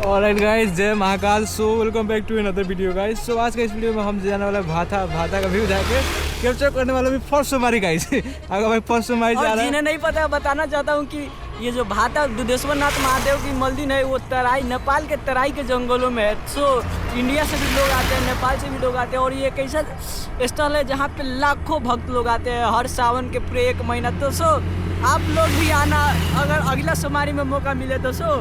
Alright guys, जय Mahakal. So welcome back to another video guys. So आज के इस वीडियो में हम जाने वाला भाता का व्यू जाके कैप्चर करने वाला भी फर्स्ट सोमवारी गाइस। अगर भाई फर्स्ट सोमवारी जा रहा है, जिन्हें नहीं पता बताना चाहता हूँ कि ये जो भाता दुधेश्वर नाथ महादेव की मंदिर है वो तराई नेपाल के तराई के जंगलों में है। सो इंडिया से भी लोग आते हैं, नेपाल से भी लोग आते हैं और ये एक ऐसा स्थल है जहाँ पे लाखों भक्त लोग आते हैं हर सावन के पूरे 1 महीना। तो सो आप लोग भी आना अगर अगला सोमवारी में मौका मिले तो। सो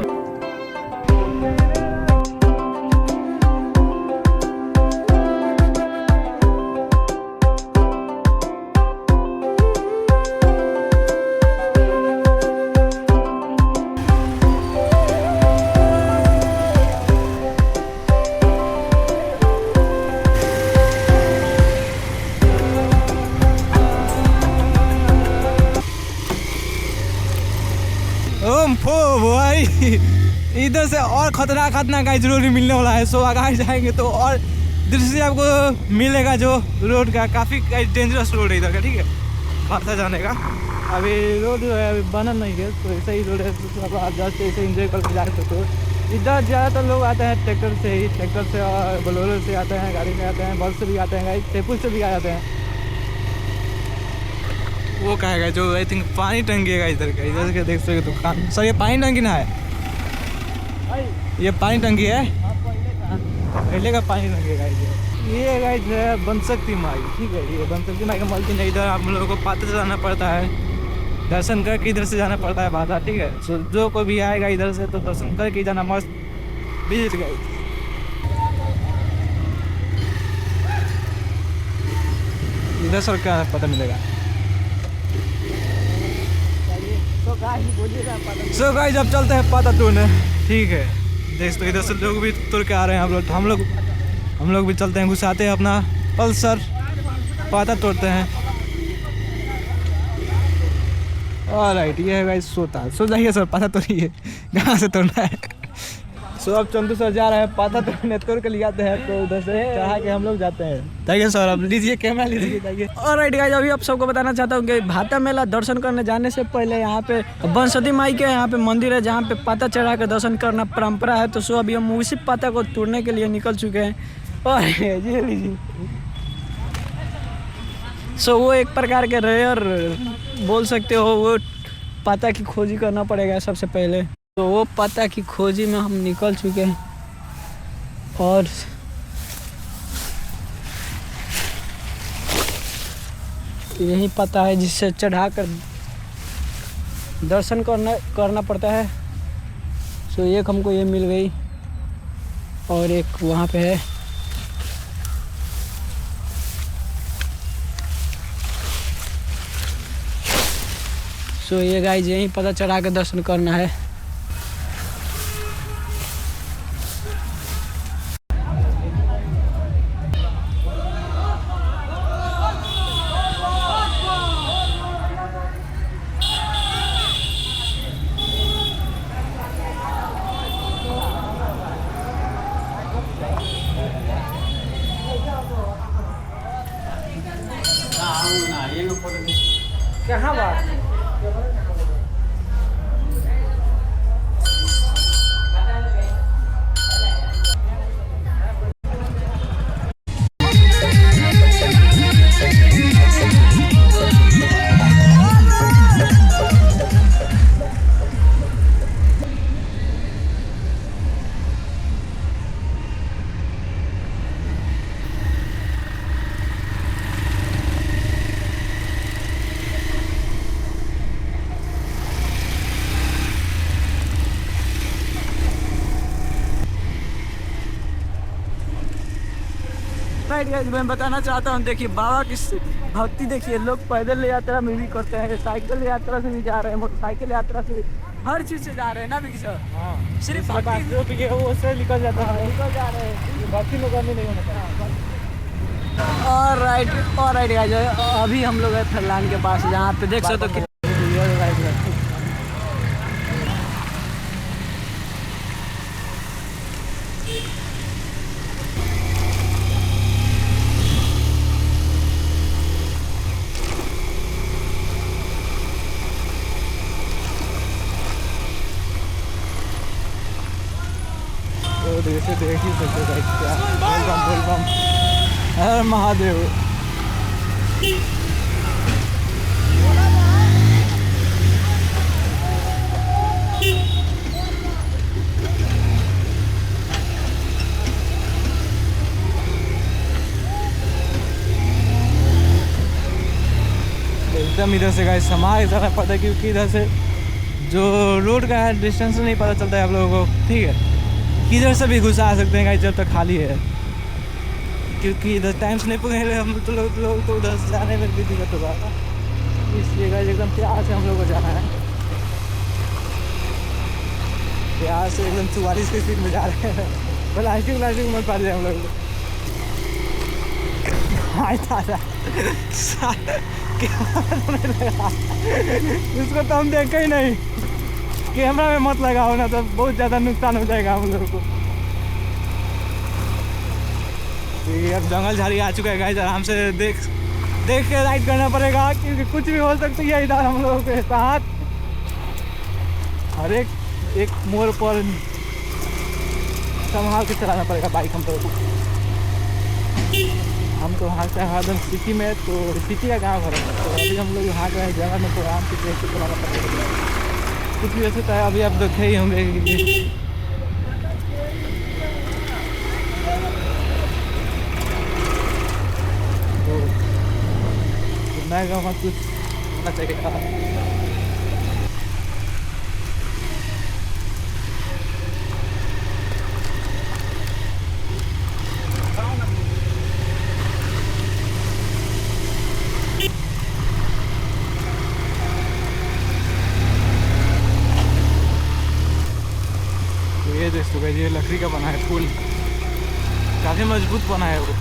भाई इधर से और खतरनाक गाइस रोड मिलने वाला है। सो आगे जाएंगे तो और दृश्य आपको मिलेगा जो रोड का। काफ़ी डेंजरस रोड है इधर का, ठीक है, भाता जाने का। अभी रोड जो है अभी बना नहीं है, तो ऐसा ही रोड है, तो आप जस्ट ऐसे इंजॉय करके जा सकते हो। इधर ज़्यादातर लोग आते हैं ट्रैक्टर से और बोलेरो से आते हैं, गाड़ी से आते हैं, बस से भी आते हैं गाइस, टेम्पो से भी आ जाते हैं। वो कहेगा जो आई थिंक पानी टंकी है इधर के देख सकते दुकान। सर ये पानी टंकी ना है, ये पानी टंकी है, पहले का पानी टंकी है। ये गाइस है बनशक्ति माई, ठीक है, ये बनशक्ति माई का मंदिर है। इधर आप लोगों को पाते से जाना पड़ता है, दर्शन करके इधर से जाना पड़ता है बाधा, ठीक है। सो जो कोई भी आएगा इधर से तो दर्शन करके जाना मस्त विजिट गाइस। इधर सर क्या पता मिलेगा। सो गाइस अब चलते हैं पाता तोड़ने, ठीक है। देख तो इधर से लोग भी तोड़ के आ रहे हैं। हम लोग भी चलते हैं, घुसाते हैं अपना पल्सर, पाता तोड़ते हैं। ऑलराइट, ये है गाइस सोता। सो जाइए सर, पाता तोड़िए, कहाँ से तोड़ना है। सो अब चंदू सर जा रहे हैं पाता तोड़ने, तोड़ के ले आते हैं, तो उधर से चढ़ा के हम लोग जाते हैं। जाइए सर, अब लीजिए कैमरा, लीजिए, जाइए। ऑलराइट गाइस, अभी आप सबको बताना चाहता हूँ कि भाता मेला दर्शन करने जाने से पहले यहाँ पे बनशक्ति माई के यहाँ पे मंदिर है जहाँ पे पाता चढ़ा के दर्शन करना परंपरा है। तो सो अभी हम उसी पाता को तोड़ने के लिए निकल चुके हैं। और ये लीजिए, सो वो एक प्रकार के रेयर बोल सकते हो, वो पाता की खोजी करना पड़ेगा सबसे पहले। तो वो पाता की खोजी में हम निकल चुके हैं और यही पता है जिससे चढ़ाकर दर्शन करना पड़ता है। सो एक हमको ये मिल गई और एक वहाँ पे है। सो ये गाइस यही पता चढ़ा के दर्शन करना है। कहाँ बात राइट गाइस, मैं बताना चाहता हूँ, देखिए बाबा की भक्ति देखिए। लोग पैदल यात्रा में भी करते हैं, साइकिल यात्रा से भी जा रहे हैं, मोटरसाइकिल यात्रा से, हर चीज़ से जा रहे हैं ना भी सर। हाँ, सिर्फ भक्ति वो से निकल जाता है, निकल जा रहे हैं, भक्ति लोग नहीं होना। और राइट गाइस, अभी हम लोग है थरलान के पास, जहाँ पे देख सकते हो। तो जैसे देख ही सकते हो क्या बोल बम हर महादेव। एकदम इधर से गाइस हमारे जाना पड़ता है क्योंकि इधर से जो रोड का है डिस्टेंस नहीं पता चलता है आप लोगों को, ठीक है। किधर से भी घुसा सकते हैं गाइस जब तक खाली है, क्योंकि इधर टाइम से नहीं पहुँचे हम तो लोग तो उधर से जाने में भी दिक्कत होगा, इसलिए गाइस एकदम प्यार से हम लोग को जाना है। प्यार से एकदम 44 की स्पीड में जा रहे हैं। प्लास्टिक मत पा रहे हम लोग। इसको तो हम देखे ही नहीं, कैमरा में मत लगाओ ना तो बहुत ज़्यादा नुकसान हो जाएगा हम लोगों को। ये अब जंगल झाड़ी आ चुका है गाइस, आराम से देख के राइड करना पड़ेगा क्योंकि कुछ भी हो सकती है इधर हम लोगों के साथ। हर एक मोड़ पर संभाल के चलाना पड़ेगा बाइक हम लोगों को। हम तो वहाँ से हरदम सिटी में, तो सिटी का गाँव घर है, तो अभी हम लोग यहाँ गए जगह में तो आराम से देख के चलाना पड़ेगा। कुछ भी ऐसे है अभी आप देखे ही होंगे कि तो मैं कहूँगा कुछ होना चाहिए। ये देख लो ये लकड़ी का बना है पुल, काफ़ी मजबूत बना है वो।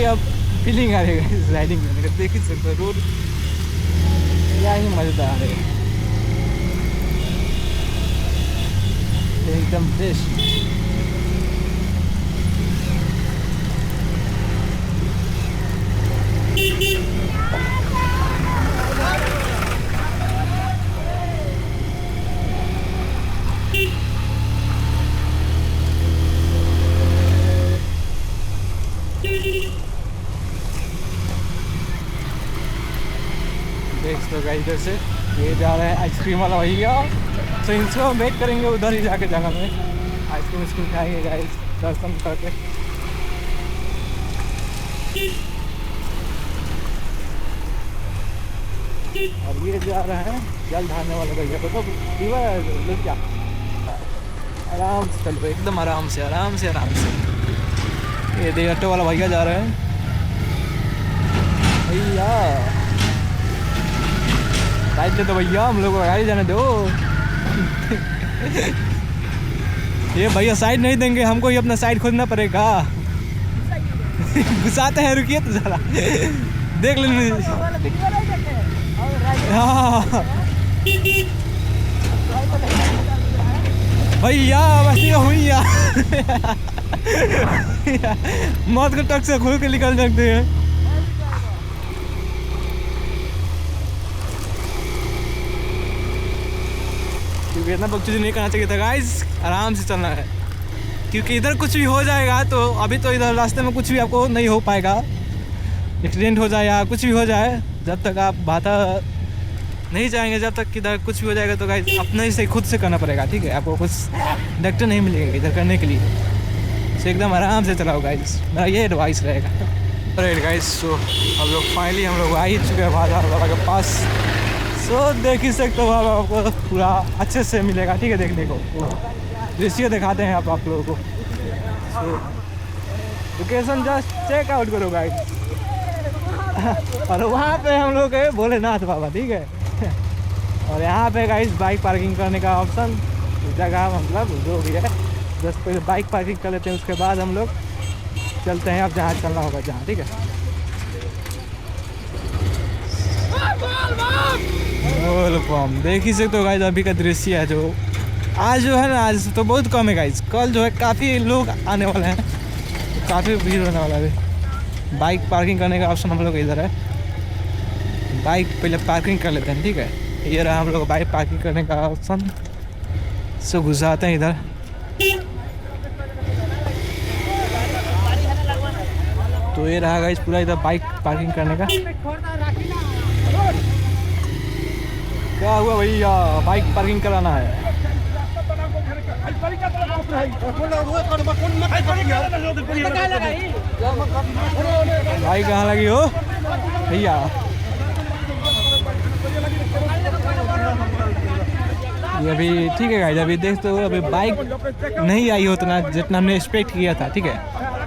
अब फीलिंग आ रही है इस राइडिंग करने का, देख ही सकते हो रोड क्या ही मज़ेदार है, एकदम फ्रेश। देख सकते हो इधर से ये जा रहा है आइसक्रीम वाला भैया, तो इनको हम वेट करेंगे उधर ही जाके जगह में आइसक्रीम खाएंगे गाइस दर्शन करके। और ये जा रहा है जल ढालने वाला भैया को, तो रिवर क्या आराम से चल रहे एकदम आराम से। ये देख ऑटो वाला भैया जा रहे हैं भैया, साइड दे दो भैया, हम लोग को गाड़ी जाने दो। ये भैया साइड नहीं देंगे, हमको ही अपना साइड खोजना पड़ेगा। घुसाते हैं, रुकिए तो जरा देख लेने। हाँ भैया वैसे हुई मौत को टक से खोल के निकल सकते हैं। क्योंकि इतना बकचोदी नहीं करना चाहिए था गाइस, आराम से चलना है क्योंकि इधर कुछ भी हो जाएगा तो अभी तो इधर रास्ते में कुछ भी आपको नहीं हो पाएगा, एक्सीडेंट हो जाए या कुछ भी हो जाए, जब तक आप भाता नहीं जाएंगे, जब तक इधर कुछ भी हो जाएगा तो गाइस अपने से खुद से करना पड़ेगा, ठीक है। आपको कुछ डॉक्टर नहीं मिलेगा इधर करने के लिए, तो एकदम आराम से चलाओ गाइस, मेरा ये एडवाइस रहेगा। राइट गाइस, सो हम लोग फाइनली हम लोग आ ही चुके हैं बाजार वाला के पास। सो देख ही सकते हो आपको पूरा अच्छे से मिलेगा, ठीक है। देखने को दृश्य दिखाते हैं आप लोगों को। So location just check out करो गाइस। और वहाँ पे हम लोग है भोलेनाथ बाबा, ठीक है। और यहाँ पे गाइस बाइक पार्किंग करने का ऑप्शन जगह मतलब जो भी है, जस्ट पहले बाइक पार्किंग कर लेते हैं, उसके बाद हम लोग चलते हैं अब जहाँ चलना होगा जहाँ, ठीक है। बोल बम देख ही सकते हो गाइस, अभी का दृश्य है जो आज जो है ना, आज तो बहुत कम है गाइस। कल जो है काफ़ी लोग आने वाले हैं, काफ़ी भीड़ होने वाला है। बाइक पार्किंग करने का ऑप्शन हम लोग इधर है। बाइक पहले पार्किंग कर लेते हैं, ठीक है। ये रहा हम लोग बाइक पार्किंग करने का ऑप्शन। सो घुसाते हैं इधर। तो ये रहा गाइस पूरा इधर बाइक पार्किंग करने का। क्या हुआ भैया, बाइक पार्किंग कराना है। भाई कहाँ लगी हो भैया? ये अभी ठीक है गाइस, अभी देख तो अभी बाइक नहीं आई हो उतना जितना हमने एक्सपेक्ट किया था, ठीक है।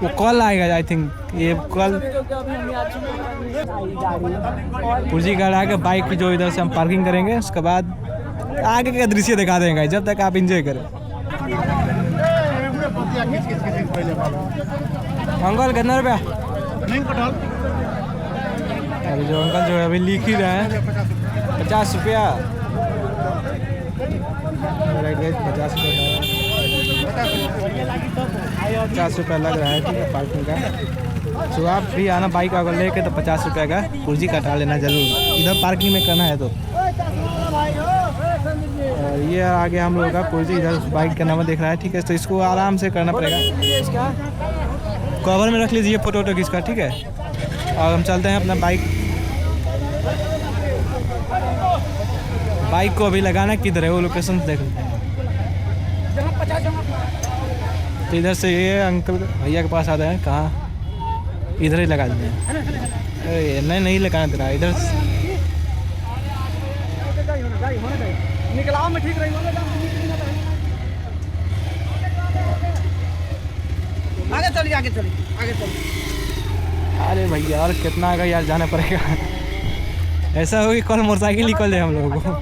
वो कॉल आएगा आई थिंक, ये कॉल पुर्जी करा के बाइक जो इधर से हम पार्किंग करेंगे, उसके बाद आगे का दृश्य दिखा देंगे जब तक आप इंजॉय करें। अंकल कितना रुपया? अभी जो अंकल जो है अभी लिख ही रहे हैं 50 रुपया। 50 रुपया लग रहा है, ठीक है, पार्किंग का। तो आप भी आना बाइक अगर लेके तो 50 रुपये का पुर्जी कटा लेना जरूर, इधर पार्किंग में करना है तो। और ये आगे हम लोग का पुर्जी इधर बाइक का नाम दिख रहा है, ठीक है। तो इसको आराम से करना पड़ेगा। कवर में रख लीजिए फोटो वोटो किसका, ठीक है। और हम चलते हैं अपना बाइक को अभी लगाना किधर है वो लोकेशन देख लेते हैं। तो इधर से ये अंकल भैया के पास आते हैं, कहाँ? इधर ही लगा देते हैं। अरे नहीं लगाना दे रहा इधर। निकलाओ में ठीक रही, आगे चलिए। अरे भैया और कितना आगे यार जाना पड़ेगा। ऐसा हो कि कल मोटरसाइकिल निकल जाए हम लोगों को।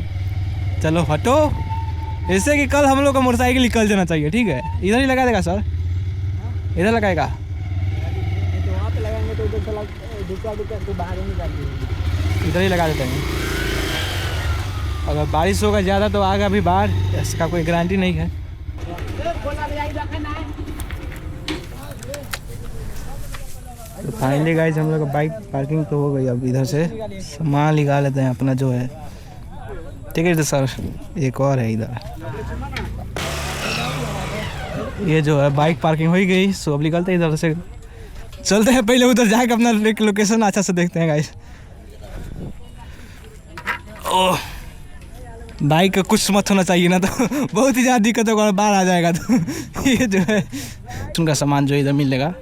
चलो हटो, ऐसे कि कल हम लोग को मोटरसाइकिल निकल जाना चाहिए, ठीक है। इधर ही लगा देगा सर, इधर लगाएगा। वहाँ पे लगाएंगे तो इधर बाहर नहीं, इधर ही लगा देते हैं। अगर बारिश होगा ज़्यादा तो आगे भी बाहर, इसका कोई गारंटी नहीं है। तो फाइनली गाइस हम लोग बाइक पार्किंग तो हो गई। अब इधर से सामान निकाल लेते हैं अपना जो है, ठीक है। तो सर एक और है इधर, ये जो है बाइक पार्किंग हो ही गई। सो अब निकलते हैं इधर से, चलते हैं पहले उधर जाके अपना लोकेशन अच्छा से देखते हैं गाइस। ओह बाइक का कुछ मत होना चाहिए ना, तो बहुत ही ज़्यादा दिक्कत होगा, बाहर आ जाएगा। तो ये जो है उनका सामान जो इधर मिलेगा,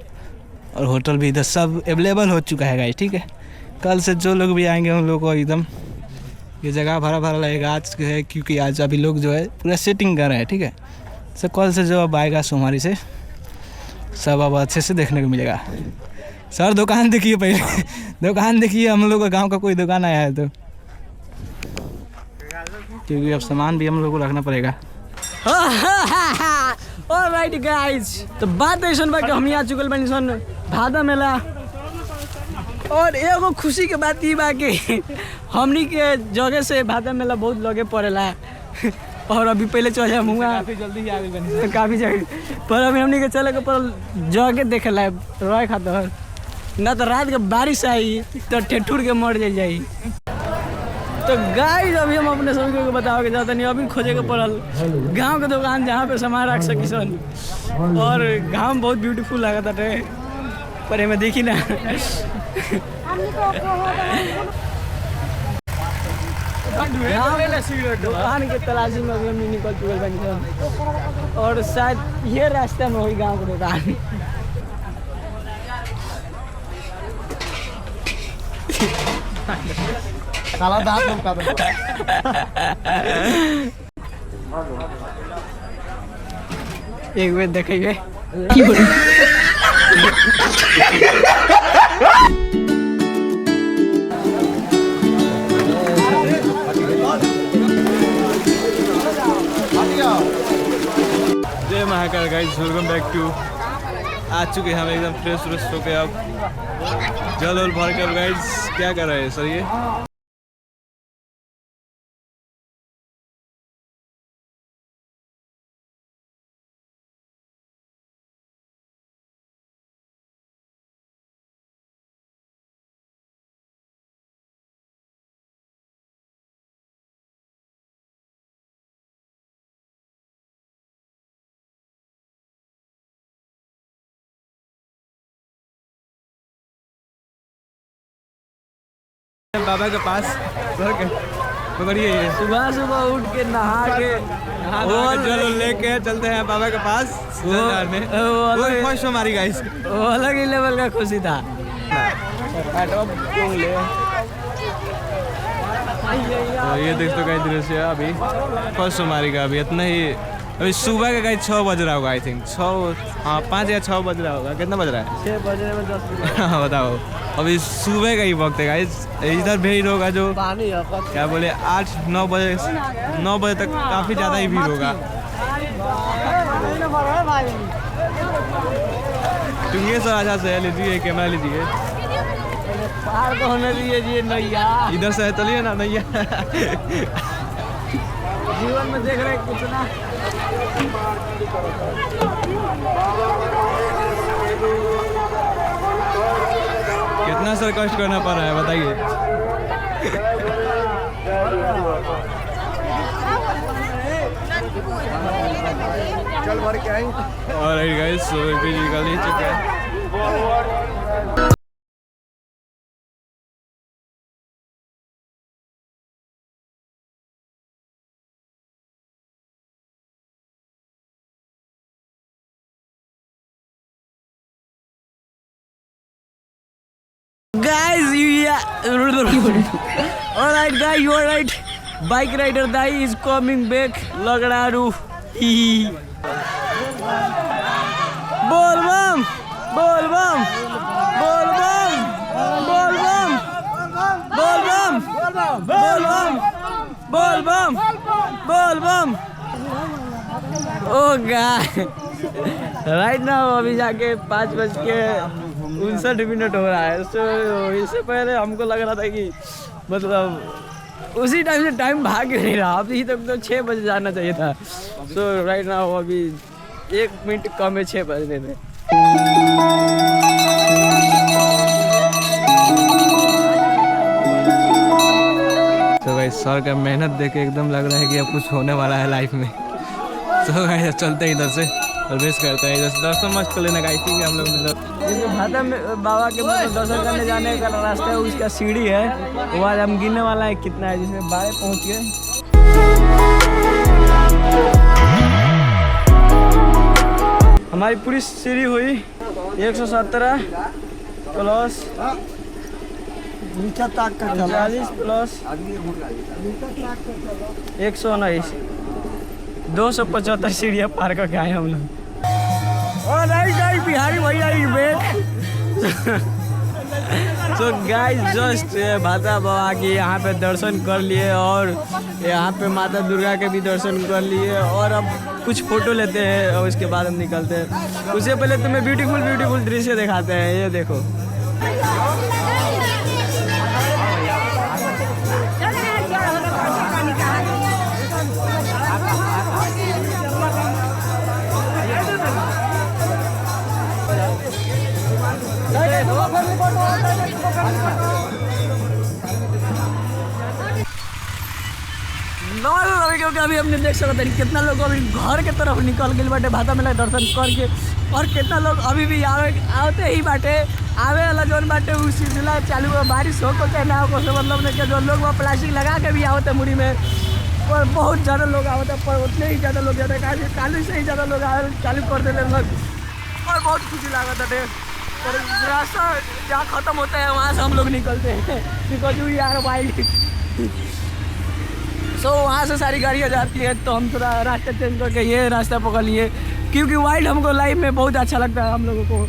और होटल भी इधर सब अवेलेबल हो चुका है गाइस, ठीक है। कल से जो लोग भी आएंगे उन लोगों को एकदम ये जगह भरा लगेगा आज है, क्योंकि आज अभी लोग जो है पूरा सेटिंग कर रहे हैं, ठीक है। सो कल से जो अब आएगा सोमवारी से सब अब अच्छे से देखने को मिलेगा। सर दुकान देखिए पहले, दुकान देखिए, हम लोग का गाँव का कोई दुकान आया है तो, क्योंकि अब सामान भी हम लोग को रखना पड़ेगा। ऑलराइट गाइस, तो बात ऐसा बा कि हम आ चुकल बानी सन भादा मेला। और एगो खुशी के बात ये बा कि हमनी के जगह से भादा मेला बहुत लगे पड़ेला। और अभी पहले चल जाए मुँगा काफ़ी जल्दी आ गई, काफ़ी जगह पर अभी हमनी के चले के पर जगह देखे ला रहे खातर, ना तो रात के बारिश आई तो ठेठुर के मर जाई। तो गाइस अभी हम अपने सभी को बताओगे ज़्यादा नहीं, अभी खोजे के पड़ल गांव के दुकान जहाँ पे सामान रख सकी सन। और गांव बहुत ब्यूटीफुल लगा था पर हमें देखी ना। दुकान के तलाशी में अभी हम निकल चुके बनी सन, और शायद ये रास्ते में हुई गाँव के दुकान। काला दांत लौका दो। एक बेर देखिए जय Mahakal guys, welcome back to आ चुके हैं हम एकदम फ्रेश होके। अब जल उल भर कर गाइस क्या कर रहे हैं सर ये? बाबा के पास पकड़िए ये सुबह सुबह उठ के नहा के और जल लेके चलते हैं बाबा के पास वो फर्स्ट हमारी गाइस वो अलग ही लेवल का खुशी था। तो ये देख तो कई दृश्य अभी फर्स्ट हमारी का अभी इतना ही। अभी सुबह का कहीं 6 बज रहा होगा आई थिंक 6 हाँ 5 या 6 बज रहा होगा। कितना बज रहा है? 6 बजे में 10 मिनट। हाँ बताओ अभी सुबह का ही वक्त है गाइस। इधर भीड़ होगा जो क्या बोले 8-9 बजे तक काफ़ी ज़्यादा ही भीड़ होगा। चुनिए सर अच्छा से लीजिए कैमरा लीजिए पार तो होने दीजिए नैया। इधर से चलिए ना नैया। जीवन में देख रहे कुछ ना कितना सर कष्ट करना पड़ रहा है बताइए। चल भर के आई। और गाइस निकल ही चुके हैं। Guys, alright guys, you alright. Bike rider Dai is coming back. Lagdaru. Bol bam, bol bam, bol bam, bol bam, bol bam, bol bam, bol bam, bol bam. Oh god. Right now अभी जाके 5:59 हो रहा है। सो इससे पहले हमको लग रहा था कि मतलब उसी टाइम से टाइम भाग नहीं रहा। अभी तक तो 6 बजे जाना चाहिए था। सो राइट नाउ अभी 1 मिनट कम है 6 बजने में। तो भाई सर का मेहनत देख के एकदम लग रहा है कि अब कुछ होने वाला है लाइफ में। तो भाई चलते हैं इधर से और वेस्ट करते हैं। इधर से दर्शन मस्त कर लेना गाइस। ठीक है हम लोग मतलब भाता में बाबा के दर्शन करने जाने का रास्ता है उसका सीढ़ी है। वो आज हम गिनने वाला है कितना है जिसमें 12 पहुँच गए। हमारी पूरी सीढ़ी हुई 117 प्लस 40 प्लस 119 275 सीढ़ियाँ पार करके आए हम लोग। और नहीं बिहारी भैया तो गाइस जस्ट भाता बाबा के यहाँ पे दर्शन कर लिए और यहाँ पे माता दुर्गा के भी दर्शन कर लिए और अब कुछ फोटो लेते हैं और उसके बाद हम निकलते हैं। उससे पहले तुम्हें ब्यूटीफुल दृश्य दिखाते हैं। ये देखो क्योंकि अभी हमने देख सकते हैं कितना लोग अभी घर के तरफ निकल गए बाटे भाता मेला दर्शन करके और कितना लोग अभी भी आते ही बाटे आवे वाला जोन बाटे उ सिलसिला चालू है। बारिश हो तो कहना हो से मतलब नहीं कि जो लोग वहाँ प्लास्टिक लगा के भी आवते मुड़ी में और बहुत ज़्यादा लोग आवते पर उतने ही ज़्यादा लोग जाते हैं काली से ही ज़्यादा लोग आए चालू कर देते लोग और बहुत खुशी लागत है। और रास्ता जहाँ ख़त्म होता है वहाँ से हम लोग निकलते हैं बिकॉज वी आर वाइल्ड। सो वहाँ से सारी गाड़ियाँ जाती है तो हम थोड़ा रास्ता चेंज करके ये रास्ता पकड़ लिए क्योंकि वाइल्ड हमको लाइफ में बहुत अच्छा लगता है हम लोगों को।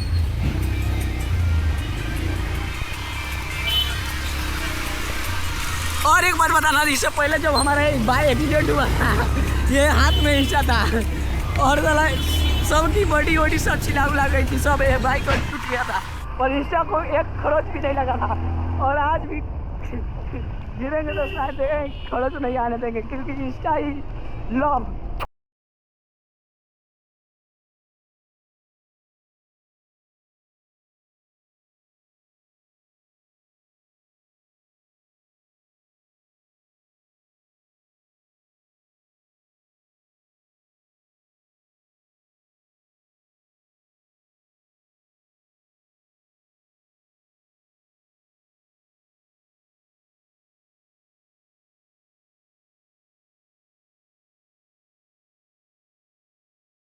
और एक बात बताना इससे पहले जब हमारा बाइक एक्सीडेंट हुआ ये हाथ में हिस्सा था और सबकी बॉडी वॉडी सब छिला उला गई थी, सब बाइक और टूट गया था, पर इंस्टा को एक खरोच भी नहीं लगा था। और आज भी गिरेंगे तो शायद खरोच नहीं आने देंगे, क्योंकि इंस्टा ही लव